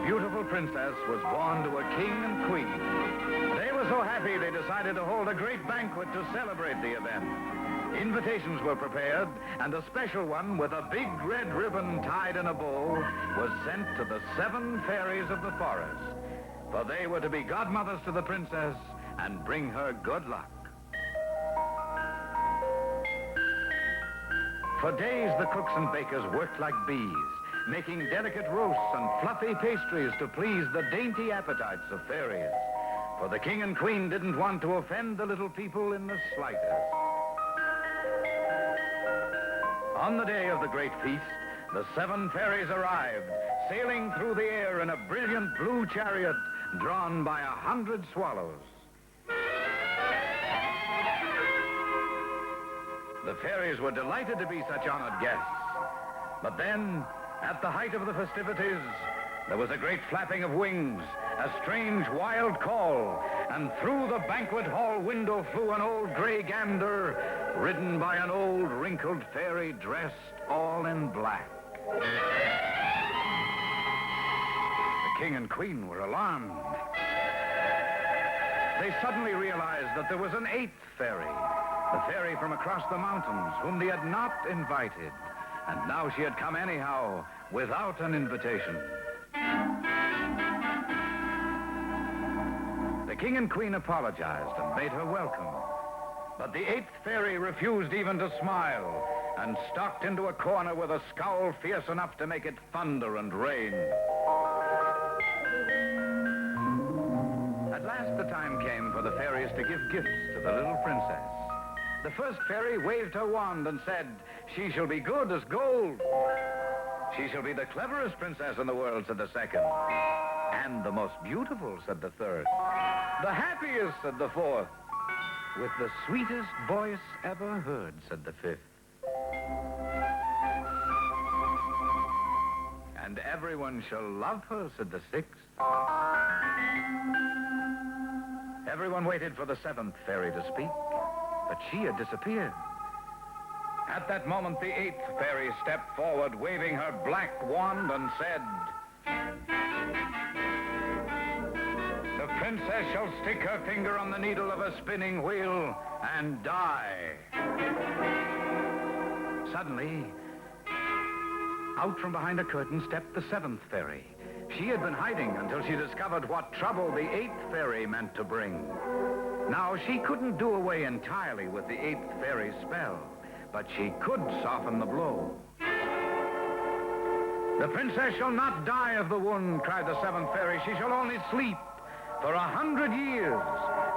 beautiful princess was born to a king and queen. They were so happy they decided to hold a great banquet to celebrate the event. Invitations were prepared, and a special one with a big red ribbon tied in a bow was sent to the 7 fairies of the forest. For they were to be godmothers to the princess and bring her good luck. For days, the cooks and bakers worked like bees, making delicate roasts and fluffy pastries to please the dainty appetites of fairies. For the king and queen didn't want to offend the little people in the slightest. On the day of the great feast, the 7 fairies arrived, sailing through the air in a brilliant blue chariot drawn by 100 swallows. The fairies were delighted to be such honored guests. But then, at the height of the festivities, there was a great flapping of wings, a strange wild call, and through the banquet hall window flew an old gray gander, ridden by an old wrinkled fairy dressed all in black. The king and queen were alarmed. They suddenly realized that there was an 8th fairy, the fairy from across the mountains, whom they had not invited. And now she had come anyhow, without an invitation. The king and queen apologized and made her welcome. But the 8th fairy refused even to smile and stalked into a corner with a scowl fierce enough to make it thunder and rain. At last the time came for the fairies to give gifts to the little princess. The first fairy waved her wand and said, "She shall be good as gold." "She shall be the cleverest princess in the world," said the second. "And the most beautiful," said the third. "The happiest," said the fourth. "With the sweetest voice ever heard," said the fifth. "And everyone shall love her," said the sixth. Everyone waited for the 7th fairy to speak, but she had disappeared. At that moment, the 8th fairy stepped forward, waving her black wand, and said, "The princess shall stick her finger on the needle of a spinning wheel and die." Suddenly, out from behind a curtain stepped the 7th fairy. She had been hiding until she discovered what trouble the 8th fairy meant to bring. Now, she couldn't do away entirely with the 8th fairy's spell, but she could soften the blow. "The princess shall not die of the wound," cried the 7th fairy. "She shall only sleep for 100 years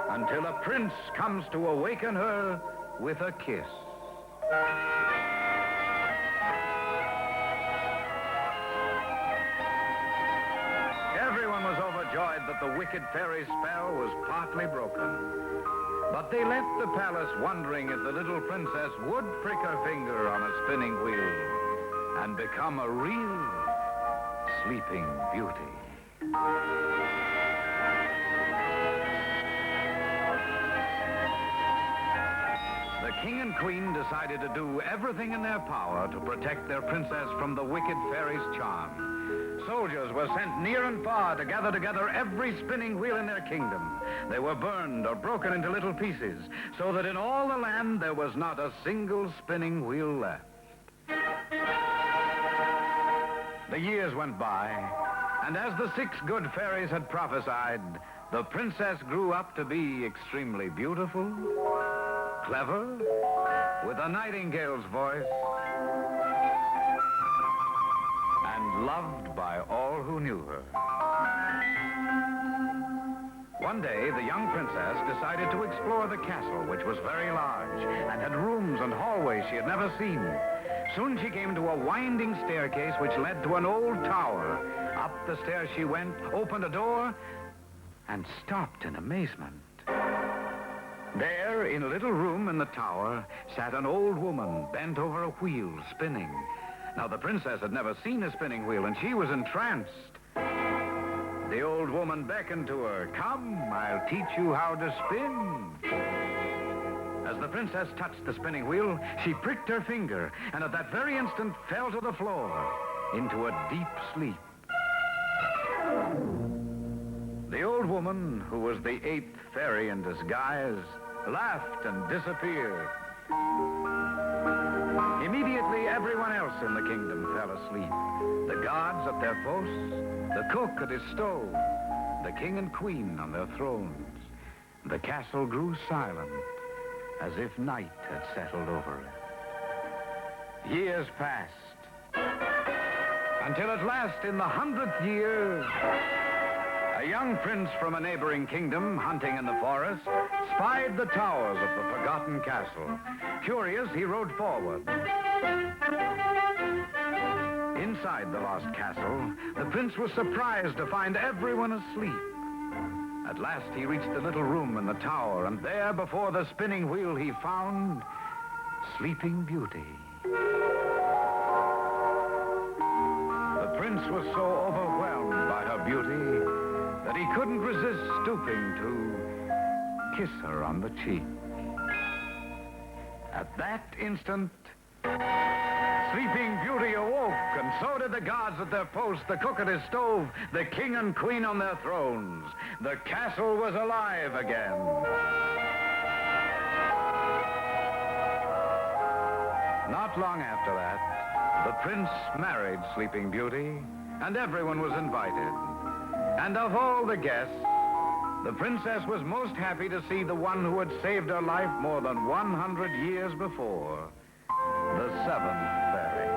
until a prince comes to awaken her with a kiss." Everyone was overjoyed that the wicked fairy's spell was partly broken. But they left the palace wondering if the little princess would prick her finger on a spinning wheel and become a real sleeping beauty. The king and queen decided to do everything in their power to protect their princess from the wicked fairy's charm. Soldiers were sent near and far to gather together every spinning wheel in their kingdom. They were burned or broken into little pieces, so that in all the land there was not a single spinning wheel left. The years went by, and as the 6 good fairies had prophesied, the princess grew up to be extremely beautiful, clever, with a nightingale's voice, and loved by all who knew her. One day, the young princess decided to explore the castle, which was very large and had rooms and hallways she had never seen. Soon she came to a winding staircase which led to an old tower. Up the stairs she went, opened a door, and stopped in amazement. There, in a little room in the tower, sat an old woman bent over a wheel, spinning. Now, the princess had never seen a spinning wheel, and she was entranced. The old woman beckoned to her. "Come, I'll teach you how to spin." As the princess touched the spinning wheel, she pricked her finger, and at that very instant fell to the floor into a deep sleep. The old woman, who was the 8th fairy in disguise, laughed and disappeared. Immediately, everyone else in the kingdom fell asleep. The guards at their posts, the cook at his stove, the king and queen on their thrones. The castle grew silent, as if night had settled over it. Years passed, until at last, in the 100th year, a young prince from a neighboring kingdom, hunting in the forest, spied the towers of the forgotten castle. Curious, he rode forward. Inside the lost castle, the prince was surprised to find everyone asleep. At last, he reached the little room in the tower, and there, before the spinning wheel, he found Sleeping Beauty. The prince was so overwhelmed by her beauty that he couldn't resist stooping to kiss her on the cheek. At that instant, Sleeping Beauty awoke, and so did the guards at their posts, the cook at his stove, the king and queen on their thrones. The castle was alive again. Not long after that, the prince married Sleeping Beauty, and everyone was invited. And of all the guests, the princess was most happy to see the one who had saved her life more than 100 years before, the 7th fairy.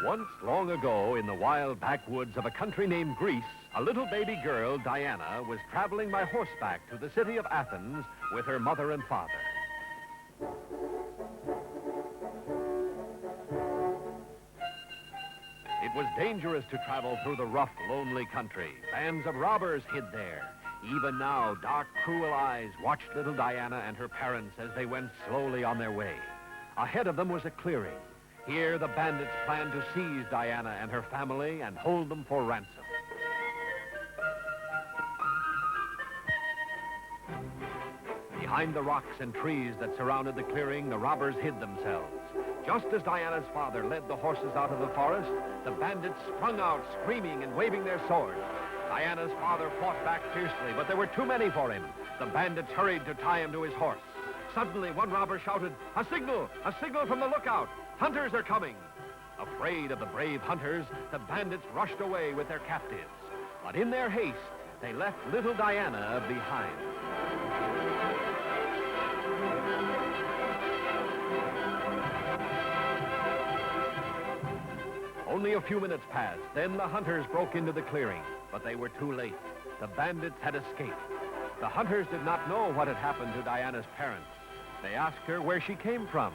Once, long ago, in the wild backwoods of a country named Greece, a little baby girl, Diana, was traveling by horseback to the city of Athens with her mother and father. It was dangerous to travel through the rough, lonely country. Bands of robbers hid there. Even now, dark, cruel eyes watched little Diana and her parents as they went slowly on their way. Ahead of them was a clearing. Here, the bandits planned to seize Diana and her family and hold them for ransom. Behind the rocks and trees that surrounded the clearing, the robbers hid themselves. Just as Diana's father led the horses out of the forest, the bandits sprung out, screaming and waving their swords. Diana's father fought back fiercely, but there were too many for him. The bandits hurried to tie him to his horse. Suddenly, one robber shouted, "A signal! A signal from the lookout! Hunters are coming!" Afraid of the brave hunters, the bandits rushed away with their captives. But in their haste, they left little Diana behind. Only a few minutes passed. Then the hunters broke into the clearing, but they were too late. The bandits had escaped. The hunters did not know what had happened to Diana's parents. They asked her where she came from.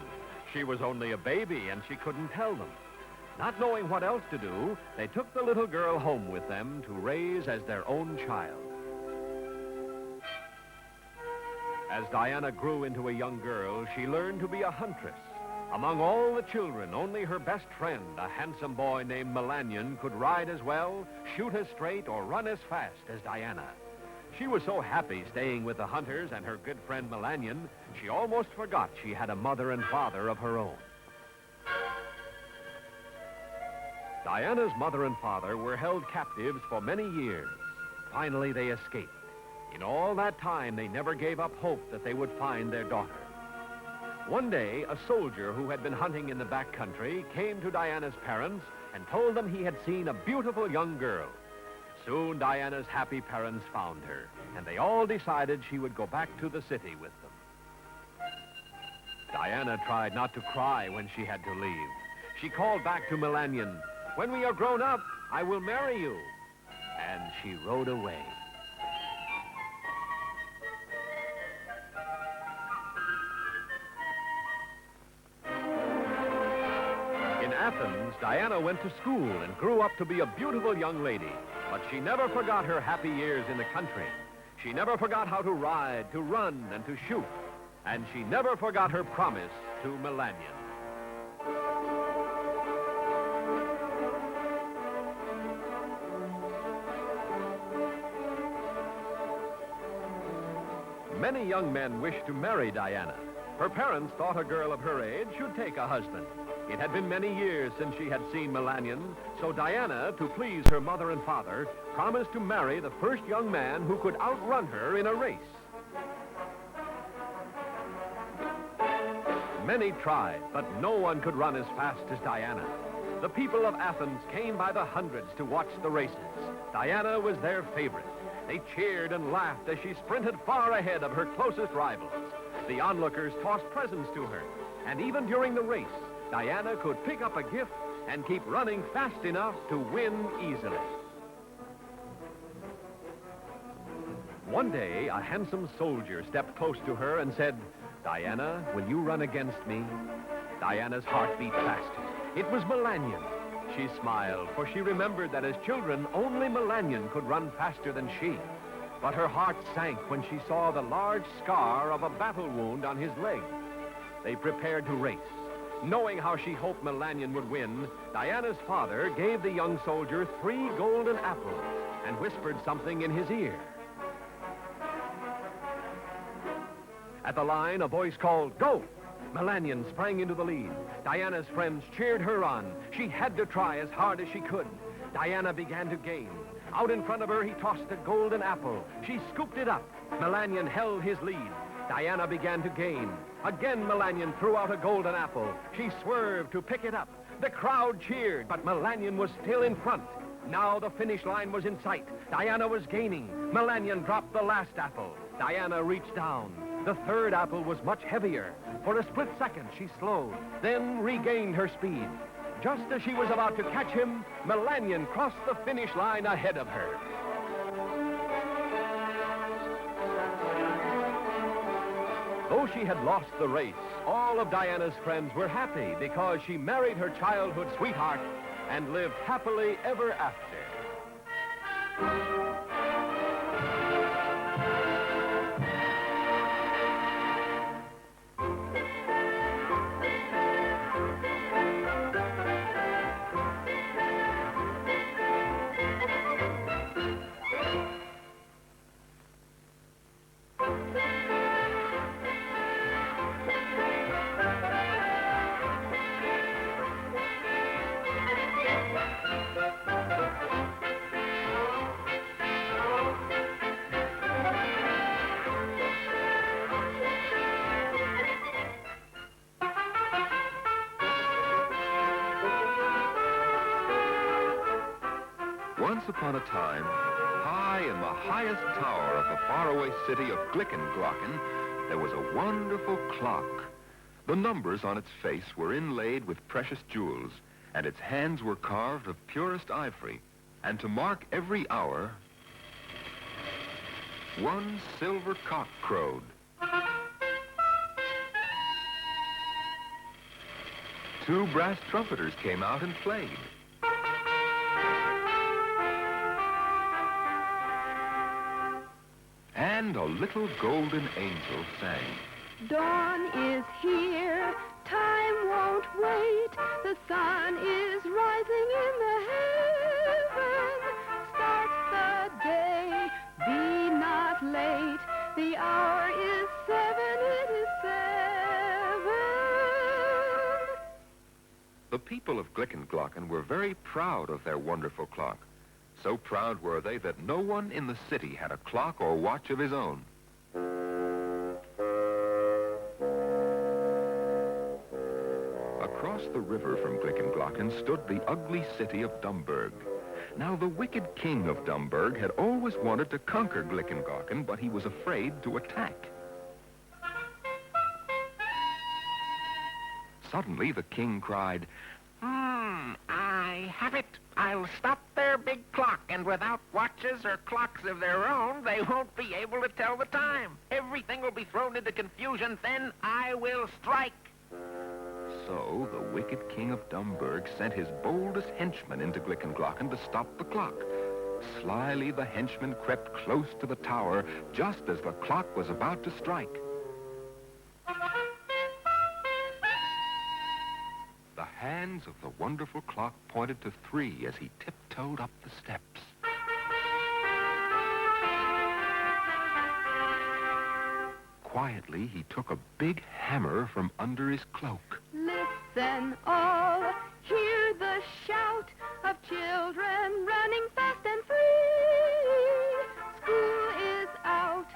She was only a baby, and she couldn't tell them. Not knowing what else to do, they took the little girl home with them to raise as their own child. As Diana grew into a young girl, she learned to be a huntress. Among all the children, only her best friend, a handsome boy named Milanion, could ride as well, shoot as straight, or run as fast as Diana. She was so happy staying with the hunters and her good friend Milanion, she almost forgot she had a mother and father of her own. Diana's mother and father were held captives for many years. Finally, they escaped. In all that time, they never gave up hope that they would find their daughter. One day, a soldier who had been hunting in the back country came to Diana's parents and told them he had seen a beautiful young girl. Soon, Diana's happy parents found her, and they all decided she would go back to the city with them. Diana tried not to cry when she had to leave. She called back to Milanion, "When we are grown up, I will marry you." And she rode away. In Athens, Diana went to school and grew up to be a beautiful young lady. But she never forgot her happy years in the country. She never forgot how to ride, to run, and to shoot. And she never forgot her promise to Milanion. Many young men wished to marry Diana. Her parents thought a girl of her age should take a husband. It had been many years since she had seen Milanion, so Diana, to please her mother and father, promised to marry the first young man who could outrun her in a race. Many tried, but no one could run as fast as Diana. The people of Athens came by the hundreds to watch the races. Diana was their favorite. They cheered and laughed as she sprinted far ahead of her closest rivals. The onlookers tossed presents to her, and even during the race, Diana could pick up a gift and keep running fast enough to win easily. One day, a handsome soldier stepped close to her and said, "Diana, will you run against me?" Diana's heart beat faster. It was Milanion. She smiled, for she remembered that as children, only Milanion could run faster than she. But her heart sank when she saw the large scar of a battle wound on his leg. They prepared to race. Knowing how she hoped Milanion would win, Diana's father gave the young soldier 3 golden apples and whispered something in his ear. At the line, a voice called, "Go!" Milanion sprang into the lead. Diana's friends cheered her on. She had to try as hard as she could. Diana began to gain. Out in front of her, he tossed a golden apple. She scooped it up. Milanion held his lead. Diana began to gain. Again, Milanion threw out a golden apple. She swerved to pick it up. The crowd cheered, but Milanion was still in front. Now the finish line was in sight. Diana was gaining. Milanion dropped the last apple. Diana reached down. The third apple was much heavier. For a split second, she slowed, then regained her speed. Just as she was about to catch him, Milanion crossed the finish line ahead of her. Though she had lost the race, all of Diana's friends were happy because she married her childhood sweetheart and lived happily ever after. Once upon a time, high in the highest tower of the faraway city of Glicken Glauken, there was a wonderful clock. The numbers on its face were inlaid with precious jewels, and its hands were carved of purest ivory. And to mark every hour, one silver cock crowed. 2 brass trumpeters came out and played. And a little golden angel sang. Dawn is here, time won't wait, the sun is rising in the heaven. Start the day, be not late, the hour is 7, it is 7. The people of Glicken Glauken were very proud of their wonderful clock. So proud were they that no one in the city had a clock or watch of his own. Across the river from Glicken Glauken stood the ugly city of Dumburg. Now, the wicked king of Dumburg had always wanted to conquer Glicken Glauken, but he was afraid to attack. suddenly the king cried, I have it. I'll stop their big clock, and without watches or clocks of their own, they won't be able to tell the time. Everything will be thrown into confusion, then I will strike. So the wicked king of Dumburg sent his boldest henchman into Glicken Glauken to stop the clock. Slyly, the henchman crept close to the tower just as the clock was about to strike. The hands of the wonderful clock pointed to 3 as he tiptoed up the steps. Quietly, he took a big hammer from under his cloak. Listen all, hear the shout of children running fast and free. School is out,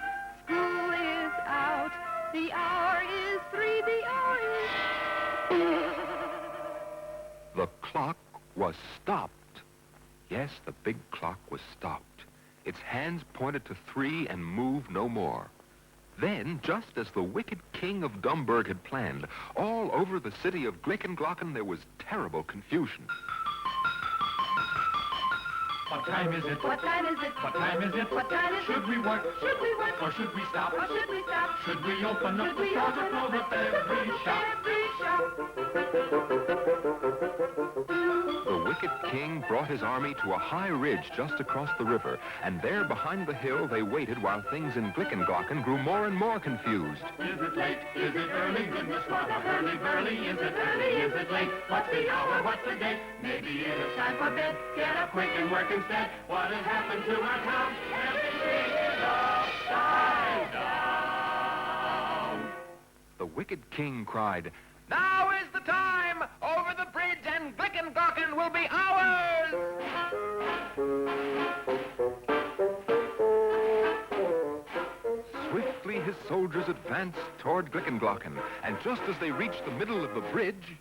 school is out. The hour is 3, the hour is... The clock was stopped. Yes, the big clock was stopped. Its hands pointed to 3 and moved no more. Then, just as the wicked king of Dumburg had planned, all over the city of Glicken Glauken there was terrible confusion. What time is it? What time is it? What time is it? What time is it? Should we work? Should we work? Or should we stop? Or should we stop? Should we open up Should the we doors or open close up every shop? Every shop. The wicked king brought his army to a high ridge just across the river, and there behind the hill they waited while things in Glicken Glauken grew more and more confused. Is it late? Is it early? Goodness, what a hurly-burly. Is it early? Is it late? What's the hour? What's the date? Maybe it is time for bed. Get up quick and work instead. What has happened to our town? Everything is upside down. The wicked king cried, Now is the time! Over the bridge, and Glicken Glauken will be ours! Swiftly his soldiers advanced toward Glicken Glauken, and just as they reached the middle of the bridge,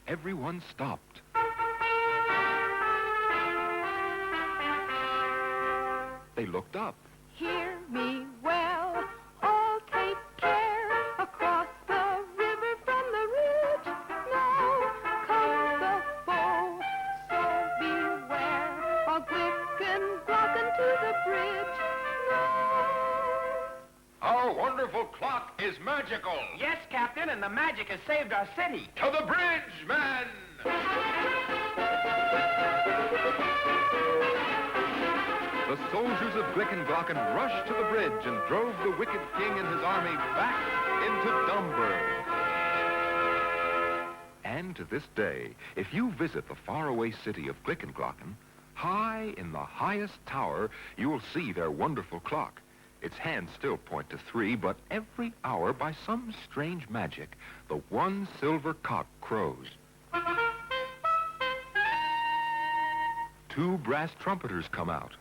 everyone stopped. They looked up. Hear me well, all take care. Across the river from the ridge, now comes the foe. So beware, a Glicken Glauken to the bridge now. Our wonderful clock is magical. Yes, Captain, and the magic has saved our city. To the bridge, men! The soldiers of Glicken Glauken rushed to the bridge and drove the wicked king and his army back into Dumburg. And to this day, if you visit the faraway city of Glicken Glauken, high in the highest tower, you will see their wonderful clock. Its hands still point to 3, but every hour, by some strange magic, the one silver cock crows. 2 brass trumpeters come out.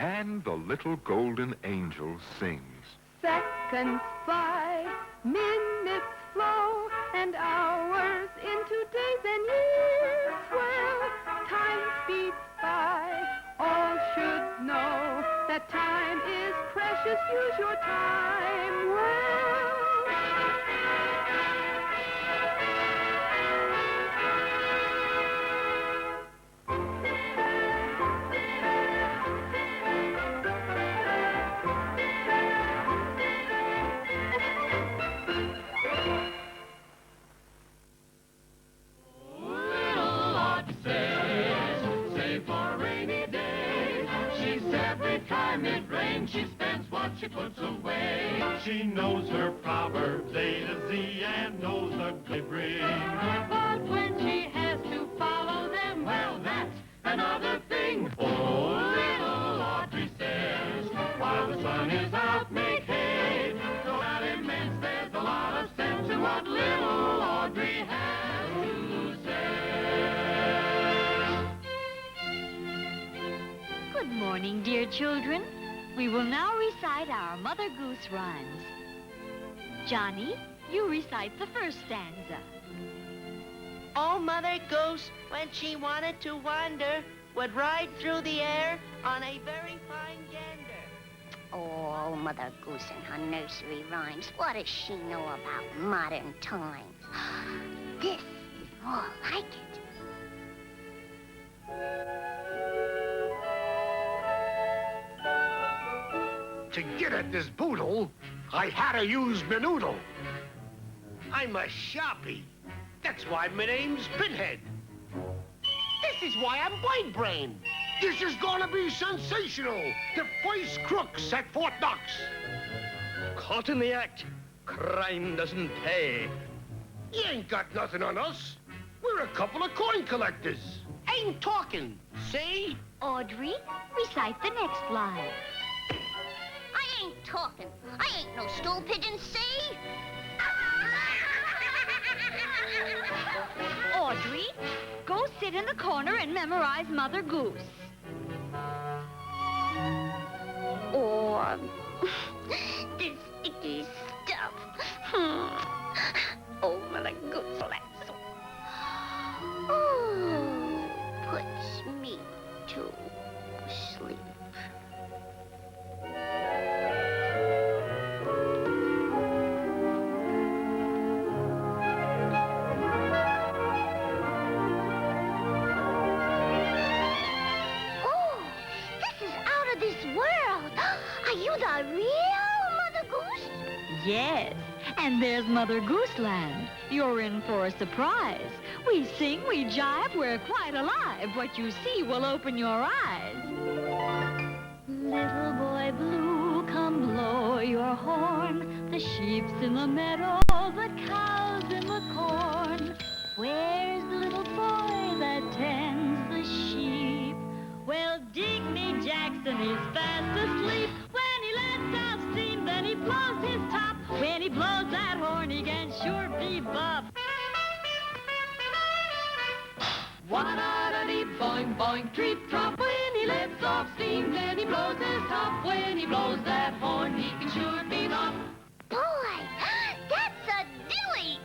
And the little golden angel sings. Seconds fly, minutes flow, and hours into days and years. Well, time speeds by. All should know that time is precious. Use your time well. She spends what she puts away. She knows her proverbs A to Z and knows the good ring. But when she has to follow them, Well, that's another thing. Oh, little Audrey says, while the sun is out, make hay. So that immense, there's a lot of sense in what little Audrey has to say. Good morning, dear children. We will now recite our Mother Goose rhymes. Johnny, you recite the first stanza. Oh, Mother Goose, when she wanted to wander, would ride through the air on a very fine gander. Oh, Mother Goose and her nursery rhymes. What does she know about modern times? This is more like it. To get at this boodle, I had to use my noodle. I'm a sharpie. That's why my name's Pinhead. This is why I'm White Brain. This is gonna be sensational. The first crooks at Fort Knox. Caught in the act. Crime doesn't pay. You ain't got nothing on us. We're a couple of coin collectors. Ain't talking, see? Audrey, recite the next line. I ain't talking. I ain't no stool pigeon, see? Audrey, go sit in the corner and memorize Mother Goose. Or this sticky stuff. Oh, Mother Goose Land. Oh, puts me to sleep. Are you the real Mother Goose? Yes, and there's Mother Goose Land. You're in for a surprise. We sing, we jive, we're quite alive. What you see will open your eyes. Little boy blue, come blow your horn. The sheep's in the meadow, the cow's in the corn. Where's the little boy that tends the sheep? Well, Digny Jackson is fast asleep. When he lets out steam, then he blows his top. When he blows that horn, he can sure be buff. Wa-da-da-dee, boing, boing, treep, trop. When he lets off steam, then he blows his top. When he blows that horn, he can sure be buff. Boy, that's a dilly.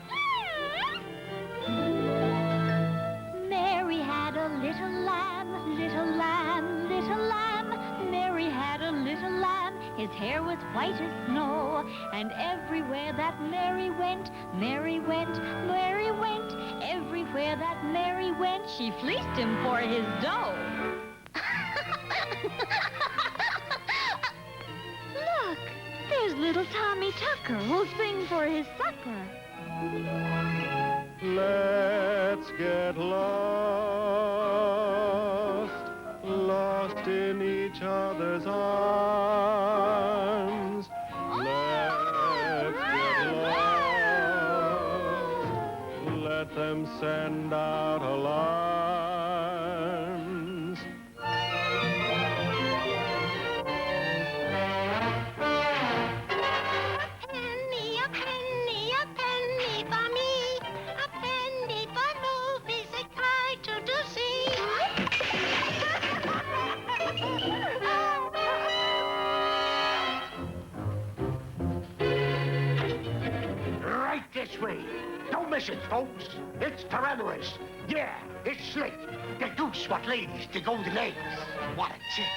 Mary had a little lamb, little lamb, little lamb. Mary had a little lamb. His hair was white as snow. And everywhere that Mary went, Mary went, Mary went. Everywhere that Mary went, she fleeced him for his dough. Look, there's little Tommy Tucker who'll sing for his supper. Let's get lost, lost in each other's arms. Let's get lost, let them send out alarms. A penny for me. A penny for movies I try to see. Right this way. Don't miss it, folks. It's Parabolas. Yeah, it's slick. The goose what ladies the golden eggs. What a chick.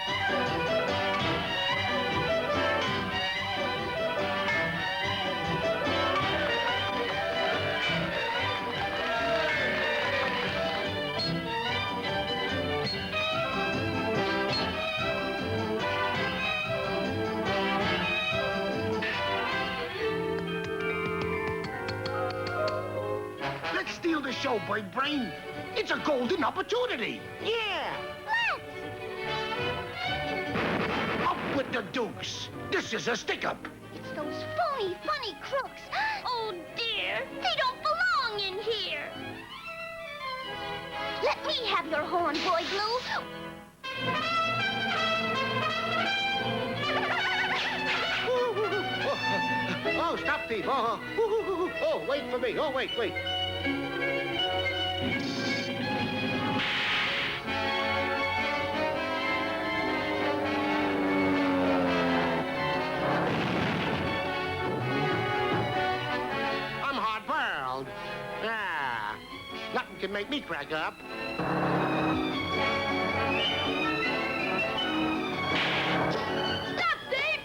Let's steal the show, Bird Brain. It's a golden opportunity. Yeah. Up with the dukes. This is a stick-up. It's those phony, funny crooks. Oh, dear. They don't belong in here. Let me have your horn, Boy Blue. Oh, stop thief. Oh, wait for me. Oh, wait. I'm hard-boiled. Nothing can make me crack up. Stop, thief!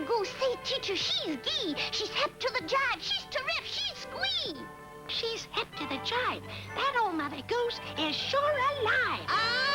Goose. Say, teacher, she's gee. She's hep to the jive. She's terrific. She's squee. She's hep to the jive. That old Mother Goose is sure alive.